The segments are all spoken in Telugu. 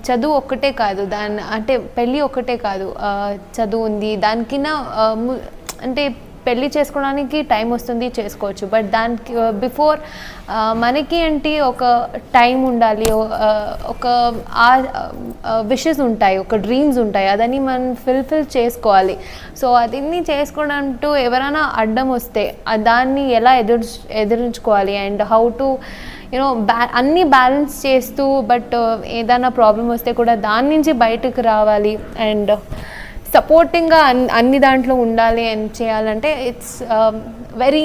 చదువు ఒక్కటే కాదు, అంటే పెళ్ళి ఒక్కటే కాదు, చదువు ఉంది దానికిన్నా అంటే పెళ్ళి చేసుకోవడానికి టైం వస్తుంది, చేసుకోవచ్చు. బట్ దానికి బిఫోర్ మనకి అంటే ఒక టైం ఉండాలి, ఒక విషెస్ ఉంటాయి, ఒక డ్రీమ్స్ ఉంటాయి, అదని మనం ఫుల్ఫిల్ చేసుకోవాలి. సో అదన్నీ చేసుకోవడంతో ఎవరైనా అడ్డం వస్తే దాన్ని ఎలా ఎదురించుకోవాలి అండ్ హౌ టు అన్నీ బ్యాలెన్స్ చేస్తూ, బట్ ఏదైనా ప్రాబ్లం వస్తే కూడా దాని నుంచి బయటకు రావాలి అండ్ సపోర్టింగ్గా అన్ని దాంట్లో ఉండాలి అని చేయాలంటే ఇట్స్ వెరీ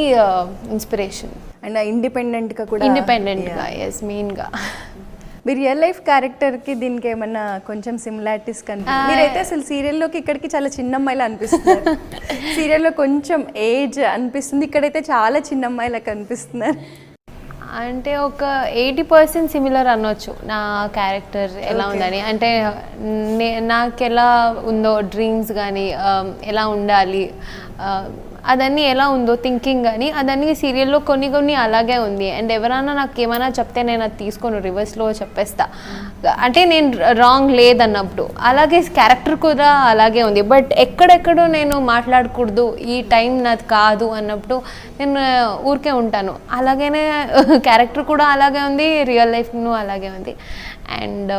ఇన్స్పిరేషన్. అండ్ ఇండిపెండెంట్గా ఎస్ మెయిన్గా. మీ రియల్ లైఫ్ క్యారెక్టర్కి దీనికి ఏమన్నా కొంచెం సిమిలారిటీస్ కనిపిస్తుంది? మీరైతే అసలు సీరియల్లోకి ఇక్కడికి చాలా చిన్న అమ్మాయిలా అనిపిస్తున్నారు. సీరియల్లో కొంచెం ఏజ్ అనిపిస్తుంది, ఇక్కడైతే చాలా చిన్న అమ్మాయిలా కనిపిస్తున్నారు. అంటే ఒక 80% సిమిలర్ అనొచ్చు నా క్యారెక్టర్ ఎలా ఉందని. అంటే నాకు ఎలా ఉందో డ్రీమ్స్ కానీ ఎలా ఉండాలి అదన్నీ ఎలా ఉందో థింకింగ్ కానీ అదన్నీ సీరియల్లో కొన్ని అలాగే ఉంది. అండ్ ఎవరైనా నాకు ఏమైనా చెప్తే నేను అది తీసుకొని రివర్స్లో చెప్పేస్తా, అంటే నేను రాంగ్ లేదన్నప్పుడు. అలాగే క్యారెక్టర్ కూడా అలాగే ఉంది. బట్ ఎక్కడెక్కడో నేను మాట్లాడకూడదు, ఈ టైం నాది కాదు అన్నప్పుడు నేను ఊరికే ఉంటాను. అలాగనే క్యారెక్టర్ కూడా అలాగే ఉంది, రియల్ లైఫ్ను అలాగే ఉంది. అండ్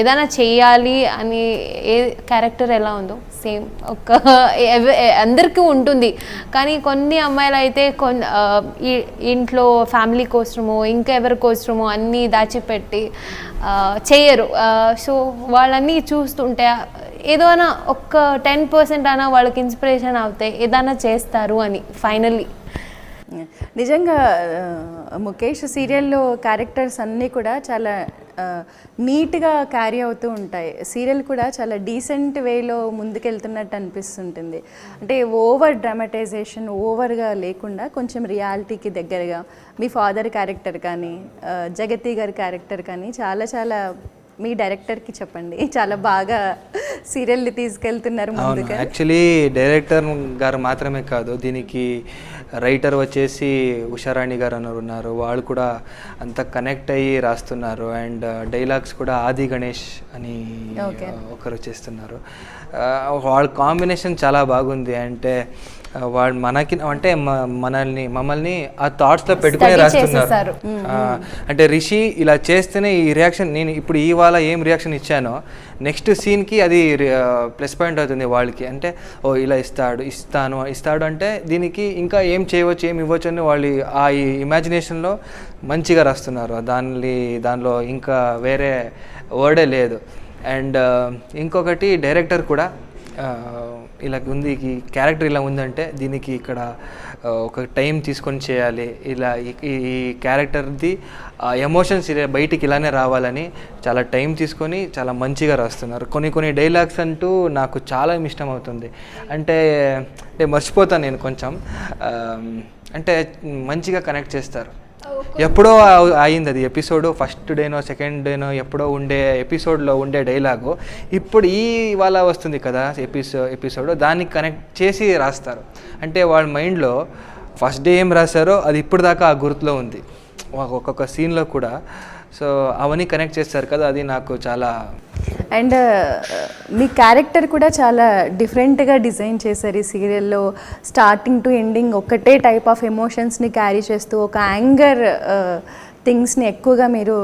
ఏదైనా చెయ్యాలి అని ఏ క్యారెక్టర్ ఎలా ఉందో సేమ్ అందరికీ ఉంటుంది. కానీ కొన్ని అమ్మాయిలు అయితే ఇంట్లో ఫ్యామిలీ కోసమో ఇంకెవరి కోసమో అన్నీ దాచిపెట్టి చేయరు. సో వాళ్ళన్నీ చూస్తుంటే ఏదైనా ఒక్క 10% అయినా వాళ్ళకి ఇన్స్పిరేషన్ అవుతాయి, ఏదైనా చేస్తారు అని ఫైనల్లీ. నిజంగా ముఖేష్ సీరియల్లో క్యారెక్టర్స్ అన్నీ కూడా చాలా నీట్గా క్యారీ అవుతూ ఉంటాయి. సీరియల్ కూడా చాలా డీసెంట్ వేలో ముందుకెళ్తున్నట్టు అనిపిస్తుంటుంది. అంటే ఓవర్ డ్రామటైజేషన్ ఓవర్గా లేకుండా కొంచెం రియాలిటీకి దగ్గరగా మీ ఫాదర్ క్యారెక్టర్ కానీ జగతి గారి క్యారెక్టర్ కానీ చాలా మీ డైరెక్టర్కి చెప్పండి, చాలా బాగా సీరియల్ని తీసుకెళ్తున్నారు ముందుగా. యాక్చువల్లీ డైరెక్టర్ గారు మాత్రమే కాదు, దీనికి రైటర్ వచ్చేసి ఉషారాణి గారు అన్నారు ఉన్నారు, వాళ్ళు కూడా అంత కనెక్ట్ అయ్యి రాస్తున్నారు. అండ్ డైలాగ్స్ కూడా ఆది గణేష్ అని ఒకరు చేస్తున్నారు. వాళ్ళ కాంబినేషన్ చాలా బాగుంది. అంటే వాళ్ళు మనకి అంటే మమ్మల్ని ఆ థాట్స్లో పెట్టుకుని రాస్తున్నారు. అంటే రిషి ఇలా చేస్తేనే ఈ రియాక్షన్, నేను ఇప్పుడు ఇవాళ ఏం రియాక్షన్ ఇచ్చానో నెక్స్ట్ సీన్కి అది ప్లస్ పాయింట్ అవుతుంది వాళ్ళకి. అంటే ఓ ఇలా ఇస్తాడు అంటే దీనికి ఇంకా ఏం చేయవచ్చు ఏం ఇవ్వచ్చు అని వాళ్ళు ఆ ఇమాజినేషన్లో మంచిగా రాస్తున్నారు. దానిలో ఇంకా వేరే వర్డే లేదు. అండ్ ఇంకొకటి డైరెక్టర్ కూడా ఇలా ఉంది, ఈ క్యారెక్టర్ ఇలా ఉందంటే దీనికి ఇక్కడ ఒక టైం తీసుకొని చేయాలి, ఇలా ఈ క్యారెక్టర్ది ఎమోషన్స్ బయటికి ఇలానే రావాలని చాలా టైం తీసుకొని చాలా మంచిగా రాస్తున్నారు. కొన్ని డైలాగ్స్ అంటూ నాకు చాలా ఇష్టం అవుతుంది. అంటే మర్చిపోతాను నేను కొంచెం, అంటే మంచిగా కనెక్ట్ చేస్తారు. ఎప్పుడో అయింది అది ఎపిసోడ్, ఫస్ట్ డేనో సెకండ్ డేనో ఎప్పుడో ఉండే ఎపిసోడ్లో ఉండే డైలాగు ఇప్పుడు ఇవాళ వస్తుంది కదా ఎపిసోడ్, దాన్ని కనెక్ట్ చేసి రాస్తారు. అంటే వాళ్ళ మైండ్లో ఫస్ట్ డే ఏం రాశారో అది ఇప్పుడు దాకా ఆ గుర్తులో ఉంది ఒక్కొక్క సీన్లో కూడా. సో అవన్నీ కనెక్ట్ చేస్తారు కదా, అది నాకు చాలా. అండ్ మీ క్యారెక్టర్ కూడా చాలా డిఫరెంట్గా డిజైన్ చేశారు ఈ సీరియల్లో. స్టార్టింగ్ టు ఎండింగ్ ఒకటే టైప్ ఆఫ్ ఎమోషన్స్ని క్యారీ చేస్తూ ఒక యాంగర్ థింగ్స్ని ఎక్కువగా మీరు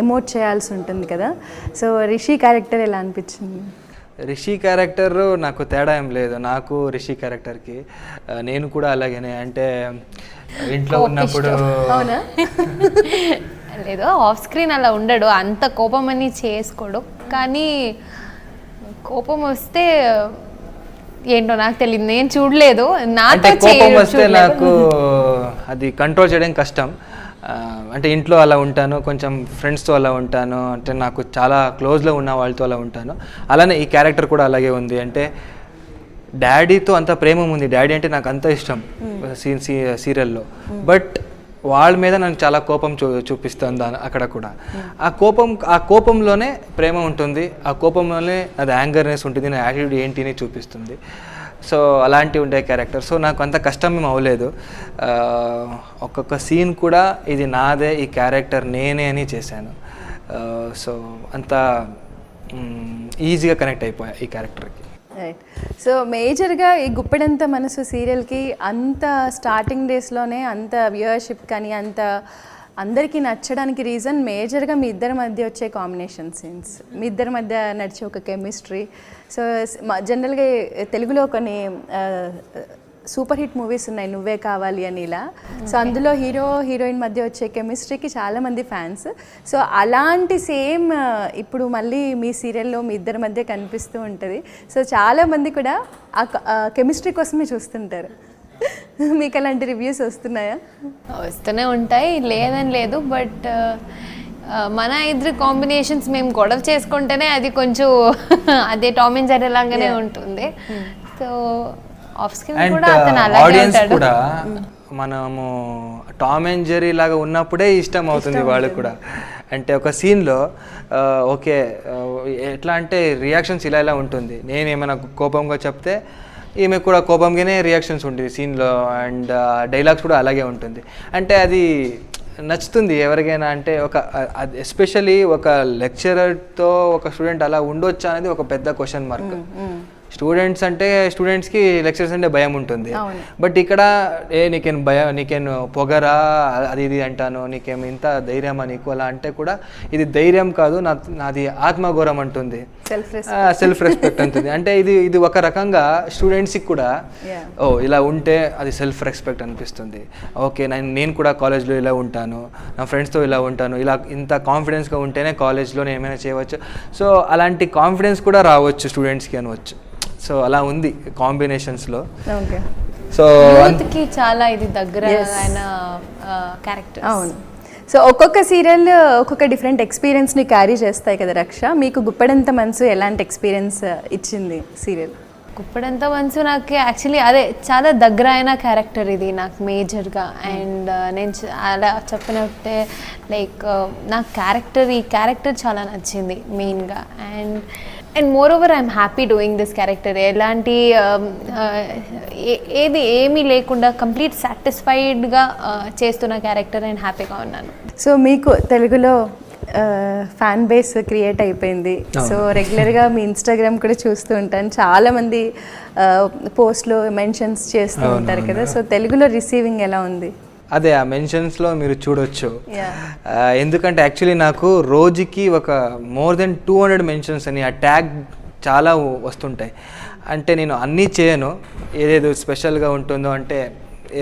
ఎమోట్ చేయాల్సి ఉంటుంది కదా. సో రిషి క్యారెక్టర్ ఎలా అనిపించింది? రిషి క్యారెక్టర్ నాకు తేడా ఏం లేదు, నాకు రిషి క్యారెక్టర్కి నేను కూడా అలాగనే. అంటే ఇంట్లో ఉన్నప్పుడు లేదు, ఆఫ్ స్క్రీన్ అలా ఉండడు, అంత కోపం అని చేసుకోడు. కానీ కోపం వస్తే ఏంటో నాకు తెలియదు, నేను చూడలేదు. నాతో కోపం వస్తే నాకు అది కంట్రోల్ చేయడం కష్టం. అంటే ఇంట్లో అలా ఉంటాను, కొంచెం ఫ్రెండ్స్తో అలా ఉంటాను, అంటే నాకు చాలా క్లోజ్లో ఉన్న వాళ్ళతో అలా ఉంటాను. అలానే ఈ క్యారెక్టర్ కూడా అలాగే ఉంది. అంటే డాడీతో అంత ప్రేమ ఉంది, డాడీ అంటే నాకు అంత ఇష్టం సీరియల్లో. బట్ వాళ్ళ మీద నాకు చాలా కోపం చూపిస్తాను అక్కడ కూడా. ఆ కోపంలోనే ప్రేమ ఉంటుంది, ఆ కోపంలోనే అది యాంగర్నెస్ ఉంటుంది, నా యాటిట్యూడ్ ఏంటి అని చూపిస్తుంది. సో అలాంటివి ఉండే క్యారెక్టర్. సో నాకు అంత కష్టం ఏం అవ్వలేదు. ఒక్కొక్క సీన్ కూడా ఇది నాదే, ఈ క్యారెక్టర్ నేనే అని చేశాను. సో అంత ఈజీగా కనెక్ట్ అయిపోయా ఈ క్యారెక్టర్కి. రైట్. సో మేజర్గా ఈ గుప్పెడంత మనసు సీరియల్కి అంత స్టార్టింగ్ డేస్లోనే అంత వ్యూవర్షిప్ కానీ అంత అందరికీ నచ్చడానికి రీజన్ మేజర్గా మీ ఇద్దరి మధ్య వచ్చే కాంబినేషన్ సీన్స్, మీ ఇద్దరి మధ్య నడిచే ఒక కెమిస్ట్రీ. సో జనరల్గా తెలుగులో కొన్ని సూపర్ హిట్ మూవీస్ ఉన్నాయి, నువ్వే కావాలి అని ఇలా. సో అందులో హీరో హీరోయిన్ మధ్య వచ్చే కెమిస్ట్రీకి చాలామంది ఫ్యాన్స్. సో అలాంటి సేమ్ ఇప్పుడు మళ్ళీ మీ సీరియల్లో మీ ఇద్దరి మధ్య కనిపిస్తూ ఉంటుంది. సో చాలామంది కూడా ఆ కెమిస్ట్రీ కోసమే చూస్తుంటారు. మీకు అలాంటి రివ్యూస్ వస్తున్నాయా? వస్తూనే ఉంటాయి, లేదని లేదు. బట్ మన ఇద్దరు కాంబినేషన్స్ మేము గొడవ చేసుకుంటేనే అది కొంచెం అదే టామ్ అండ్ జెర్రీ లాగానే ఉంటుంది. సో ఆఫ్ స్క్రీన్ కూడా అతను అలాగే ఆడియన్స్ ఉంటాడు. కూడా మనము టామ్ అండ్ జెర్రీ లాగా ఉన్నప్పుడే ఇష్టం అవుతుంది వాళ్ళకి కూడా. అంటే ఒక సీన్లో ఓకే ఎట్లా అంటే రియాక్షన్స్ ఇలా ఇలా ఉంటుంది, నేను ఏమైనా కోపంగా చెప్తే ఈమె కూడా కోపంగానే రియాక్షన్స్ ఉంటుంది సీన్లో, అండ్ డైలాగ్స్ కూడా అలాగే ఉంటుంది. అంటే అది నచ్చుతుంది ఎవరికైనా. అంటే ఒక ఎస్పెషలీ ఒక లెక్చరర్తో ఒక స్టూడెంట్ అలా ఉండొచ్చా అనేది ఒక పెద్ద క్వశ్చన్ మార్క్. స్టూడెంట్స్ అంటే స్టూడెంట్స్కి లెక్చర్స్ అంటే భయం ఉంటుంది. బట్ ఇక్కడ నీకేం పొగరా అది ఇది అంటాను, నీకేం ఇంత ధైర్యమా నీకు అలా అంటే కూడా ఇది ధైర్యం కాదు, నాది ఆత్మగౌరవం అంటుంది, సెల్ఫ్ రెస్పెక్ట్ అంటుంది. అంటే ఇది ఒక రకంగా స్టూడెంట్స్కి కూడా ఓ ఇలా ఉంటే అది సెల్ఫ్ రెస్పెక్ట్ అనిపిస్తుంది. ఓకే నేను కూడా కాలేజ్లో ఇలా ఉంటాను, నా ఫ్రెండ్స్తో ఇలా ఉంటాను, ఇలా ఇంత కాన్ఫిడెన్స్గా ఉంటేనే కాలేజ్లో నేను ఏమైనా చేయవచ్చు. సో అలాంటి కాన్ఫిడెన్స్ కూడా రావచ్చు స్టూడెంట్స్కి అనవచ్చు. సో అలా ఉంది కాంబినేషన్స్లో. సో యూత్కి చాలా ఇది దగ్గర అయిన క్యారెక్టర్. అవును. సో ఒక్కొక్క సీరియల్ ఒక్కొక్క డిఫరెంట్ ఎక్స్పీరియన్స్ని క్యారీ చేస్తాయి కదా రక్ష. మీకు గుప్పెడంత మనసు ఎలాంటి ఎక్స్పీరియన్స్ ఇచ్చింది సీరియల్? గుప్పెడంత మనసు నాకు యాక్చువల్లీ అదే చాలా దగ్గర అయిన క్యారెక్టర్ ఇది నాకు మేజర్గా. అండ్ నేను అలా చెప్పినట్టే లైక్ నాకు ఈ క్యారెక్టర్ చాలా నచ్చింది మెయిన్గా. And more over I'm happy doing this character. ఎలాంటి ఏమీ లేకుండా కంప్లీట్ సాటిస్ఫైడ్గా చేస్తున్న క్యారెక్టర్ అండ్ హ్యాపీగా ఉన్నాను. సో మీకు తెలుగులో ఫ్యాన్ బేస్ క్రియేట్ అయిపోయింది. సో రెగ్యులర్గా మీ ఇన్స్టాగ్రామ్ కూడా చూస్తూ ఉంటాను, చాలామంది పోస్ట్లో మెన్షన్స్ చేస్తూ ఉంటారు కదా. సో తెలుగులో రిసీవింగ్ ఎలా ఉంది? అదే ఆ మెన్షన్స్లో మీరు చూడొచ్చు. ఎందుకంటే యాక్చువల్లీ నాకు రోజుకి ఒక మోర్ దెన్ 200 మెన్షన్స్ అని ఆ ట్యాగ్ చాలా వస్తుంటాయి. అంటే నేను అన్నీ చేయను, ఏదేదో స్పెషల్గా ఉంటుందో అంటే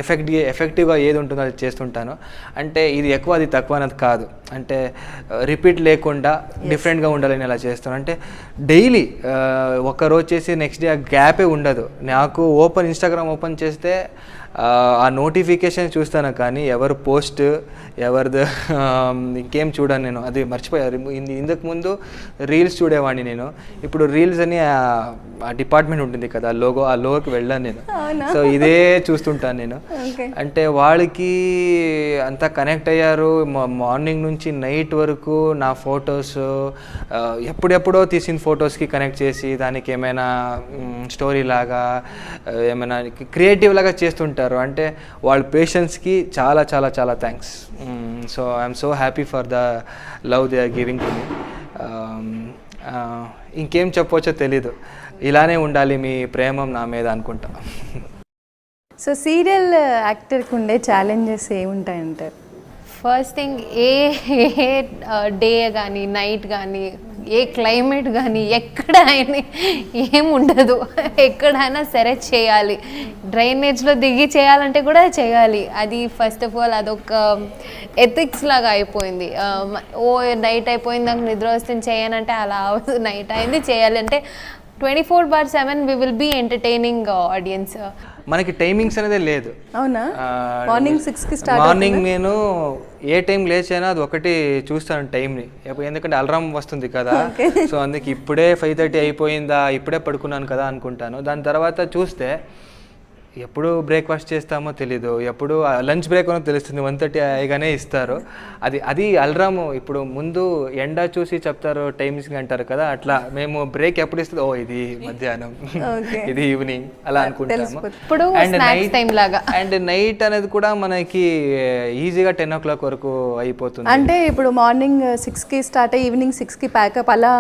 ఎఫెక్టివ్గా ఏది ఉంటుందో అది చేస్తుంటాను. అంటే ఇది ఎక్కువ అది తక్కువ అనేది కాదు, అంటే రిపీట్ లేకుండా డిఫరెంట్గా ఉండాలని అలా చేస్తాను. అంటే డైలీ ఒక్కరోజు చేసి నెక్స్ట్ డే ఆ గ్యాపే ఉండదు నాకు. ఇన్స్టాగ్రామ్ ఓపెన్ చేస్తే ఆ నోటిఫికేషన్ చూస్తాను, కానీ ఎవరు పోస్ట్ ఎవరిది ఇంకేం చూడను నేను. అది మర్చిపోయారు. ఇంతకు ముందు రీల్స్ చూడేవాడిని నేను, ఇప్పుడు రీల్స్ అని ఆ డిపార్ట్మెంట్ ఉంటుంది కదా ఆ లోగోకి వెళ్ళాను నేను. సో ఇదే చూస్తుంటాను నేను. అంటే వాళ్ళకి అంతా కనెక్ట్ అయ్యారు. మార్నింగ్ నుంచి నైట్ వరకు నా ఫొటోస్ ఎప్పుడెప్పుడో తీసిన ఫొటోస్కి కనెక్ట్ చేసి దానికి ఏమైనా స్టోరీ లాగా ఏమైనా క్రియేటివ్ లాగా చేస్తుంటారు. అంటే వాళ్ళ పేషెన్స్కి చాలా చాలా చాలా thanks. So I'm so happy for the love they are giving to me. ఇంకేం చెప్పవచ్చో తెలీదు. ఇలానే ఉండాలి మీ ప్రేమం నా మీద అనుకుంటా. సో సీరియల్ యాక్టర్కి ఉండే ఛాలెంజెస్ ఏముంటాయంటారు? ఫస్ట్ థింగ్ ఏ డే కానీ నైట్ కానీ ఏ క్లైమేట్ కానీ ఎక్కడ అయినా ఏముండదు, ఎక్కడైనా సరే చేయాలి. డ్రైనేజ్లో దిగి చేయాలంటే కూడా చేయాలి. అది ఫస్ట్ ఆఫ్ ఆల్ అదొక ఎథిక్స్ లాగా అయిపోయింది. ఓ నైట్ అయిపోయింది నాకు నిద్ర వస్తుంది చేయనంటే అలా అవ్వదు. నైట్ అయింది చేయాలి అంటే 24/7 we will be entertaining audience. మనకి టైమింగ్స్ అనేది లేదు. అవునా? మార్నింగ్ 6కి స్టార్ట్. మార్నింగ్ నేను ఏ టైం లేచైనా అది ఒకటి చూస్తాను టైంని, ఎందుకంటే అలారం వస్తుంది కదా. సో అందుకే ఇప్పుడే 5:30 అయిపోయిందా, ఇప్పుడే పడుకున్నాను కదా అనుకుంటాను. దాని తర్వాత చూస్తే ఎప్పుడు బ్రేక్ఫాస్ట్ చేస్తామో తెలీదు, ఎప్పుడు లంచ్ బ్రేక్ అనో తెలుస్తుంది, 1:30 అయ్యగానే ఇస్తారు. అది అల్రాము. ఇప్పుడు ముందు ఎండ చూసి చెప్తారు టైమింగ్స్ అంటారు కదా, అట్లా మేము బ్రేక్ ఎప్పుడు ఇస్తుంది, ఓ ఇది మధ్యాహ్నం, ఇది ఈవినింగ్ అలా అనుకుంటాము. ఇప్పుడు స్నాక్స్ టైం లాగా. అండ్ నైట్ అనేది కూడా మనకి ఈజీగా 10 o'clock వరకు అయిపోతుంది. అంటే ఇప్పుడు మార్నింగ్ 6కి స్టార్ట్ అయ్యి ఈవినింగ్ 6కి ప్యాకప్ అలా